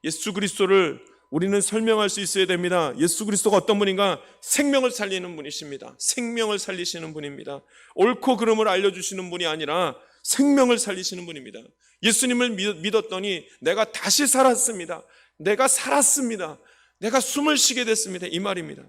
예수 그리스도를 우리는 설명할 수 있어야 됩니다. 예수 그리스도가 어떤 분인가? 생명을 살리는 분이십니다. 생명을 살리시는 분입니다. 옳고 그름을 알려주시는 분이 아니라 생명을 살리시는 분입니다. 예수님을 믿었더니 내가 다시 살았습니다. 내가 살았습니다. 내가 숨을 쉬게 됐습니다. 이 말입니다.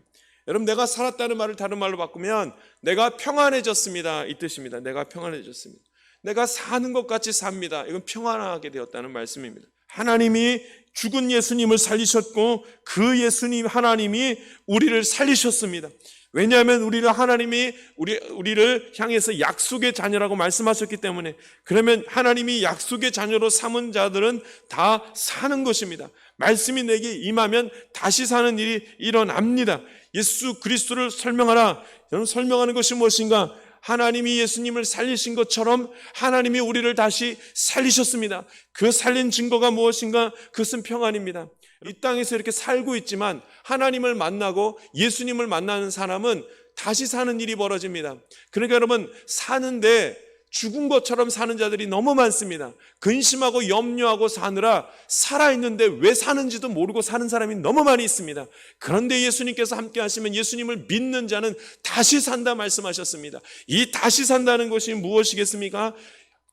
여러분, 내가 살았다는 말을 다른 말로 바꾸면 내가 평안해졌습니다, 이 뜻입니다. 내가 평안해졌습니다. 내가 사는 것 같이 삽니다. 이건 평안하게 되었다는 말씀입니다. 하나님이 죽은 예수님을 살리셨고 그 예수님 하나님이 우리를 살리셨습니다. 왜냐하면 하나님이 우리를 향해서 약속의 자녀라고 말씀하셨기 때문에, 그러면 하나님이 약속의 자녀로 삼은 자들은 다 사는 것입니다. 말씀이 내게 임하면 다시 사는 일이 일어납니다. 예수 그리스도를 설명하라. 여러분, 설명하는 것이 무엇인가? 하나님이 예수님을 살리신 것처럼 하나님이 우리를 다시 살리셨습니다. 그 살린 증거가 무엇인가? 그것은 평안입니다. 이 땅에서 이렇게 살고 있지만 하나님을 만나고 예수님을 만나는 사람은 다시 사는 일이 벌어집니다. 그러니까 여러분, 사는데 죽은 것처럼 사는 자들이 너무 많습니다. 근심하고 염려하고 사느라 살아있는데 왜 사는지도 모르고 사는 사람이 너무 많이 있습니다. 그런데 예수님께서 함께 하시면 예수님을 믿는 자는 다시 산다 말씀하셨습니다. 이 다시 산다는 것이 무엇이겠습니까?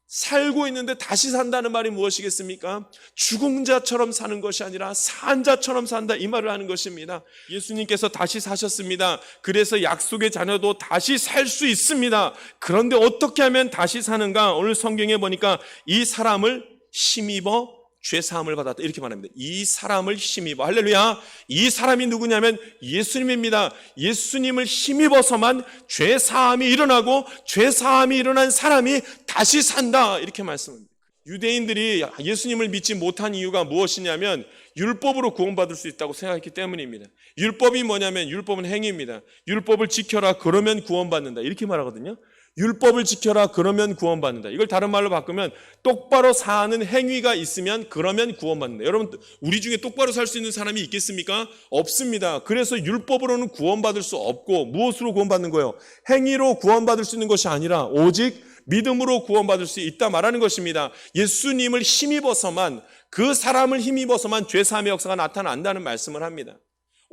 살고 있는데 다시 산다는 말이 무엇이겠습니까? 죽은 자처럼 사는 것이 아니라 산 자처럼 산다, 이 말을 하는 것입니다. 예수님께서 다시 사셨습니다. 그래서 약속의 자녀도 다시 살 수 있습니다. 그런데 어떻게 하면 다시 사는가? 오늘 성경에 보니까 이 사람을 힘입어 죄사함을 받았다, 이렇게 말합니다. 이 사람을 힘입어. 할렐루야. 이 사람이 누구냐면 예수님입니다. 예수님을 힘입어서만 죄사함이 일어나고 죄사함이 일어난 사람이 다시 산다, 이렇게 말씀합니다. 유대인들이 예수님을 믿지 못한 이유가 무엇이냐면 율법으로 구원받을 수 있다고 생각했기 때문입니다. 율법이 뭐냐면 율법은 행위입니다. 율법을 지켜라, 그러면 구원받는다, 이렇게 말하거든요. 율법을 지켜라, 그러면 구원받는다. 이걸 다른 말로 바꾸면 똑바로 사는 행위가 있으면 그러면 구원받는다. 여러분, 우리 중에 똑바로 살 수 있는 사람이 있겠습니까? 없습니다. 그래서 율법으로는 구원받을 수 없고 무엇으로 구원받는 거예요? 행위로 구원받을 수 있는 것이 아니라 오직 믿음으로 구원받을 수 있다 말하는 것입니다. 예수님을 힘입어서만, 그 사람을 힘입어서만 죄사함의 역사가 나타난다는 말씀을 합니다.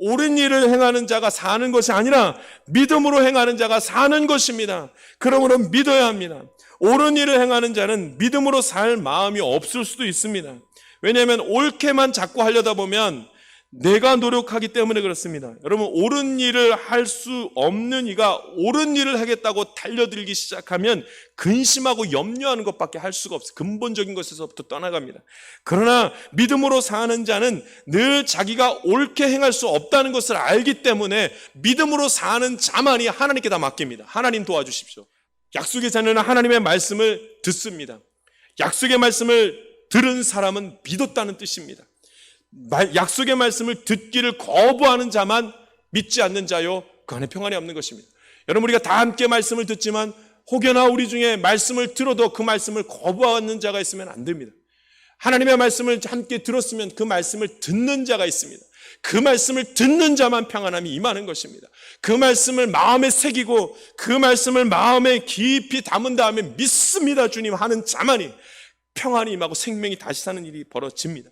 옳은 일을 행하는 자가 사는 것이 아니라 믿음으로 행하는 자가 사는 것입니다. 그러므로 믿어야 합니다. 옳은 일을 행하는 자는 믿음으로 살 마음이 없을 수도 있습니다. 왜냐하면 옳게만 자꾸 하려다 보면 내가 노력하기 때문에 그렇습니다. 여러분, 옳은 일을 할 수 없는 이가 옳은 일을 하겠다고 달려들기 시작하면 근심하고 염려하는 것밖에 할 수가 없어요. 근본적인 것에서부터 떠나갑니다. 그러나 믿음으로 사는 자는 늘 자기가 옳게 행할 수 없다는 것을 알기 때문에 믿음으로 사는 자만이 하나님께 다 맡깁니다. 하나님 도와주십시오. 약속의 자녀는 하나님의 말씀을 듣습니다. 약속의 말씀을 들은 사람은 믿었다는 뜻입니다. 약속의 말씀을 듣기를 거부하는 자만 믿지 않는 자요, 그 안에 평안이 없는 것입니다. 여러분, 우리가 다 함께 말씀을 듣지만 혹여나 우리 중에 말씀을 들어도 그 말씀을 거부하는 자가 있으면 안 됩니다. 하나님의 말씀을 함께 들었으면 그 말씀을 듣는 자가 있습니다. 그 말씀을 듣는 자만 평안함이 임하는 것입니다. 그 말씀을 마음에 새기고 그 말씀을 마음에 깊이 담은 다음에 믿습니다 주님 하는 자만이 평안이 임하고 생명이 다시 사는 일이 벌어집니다.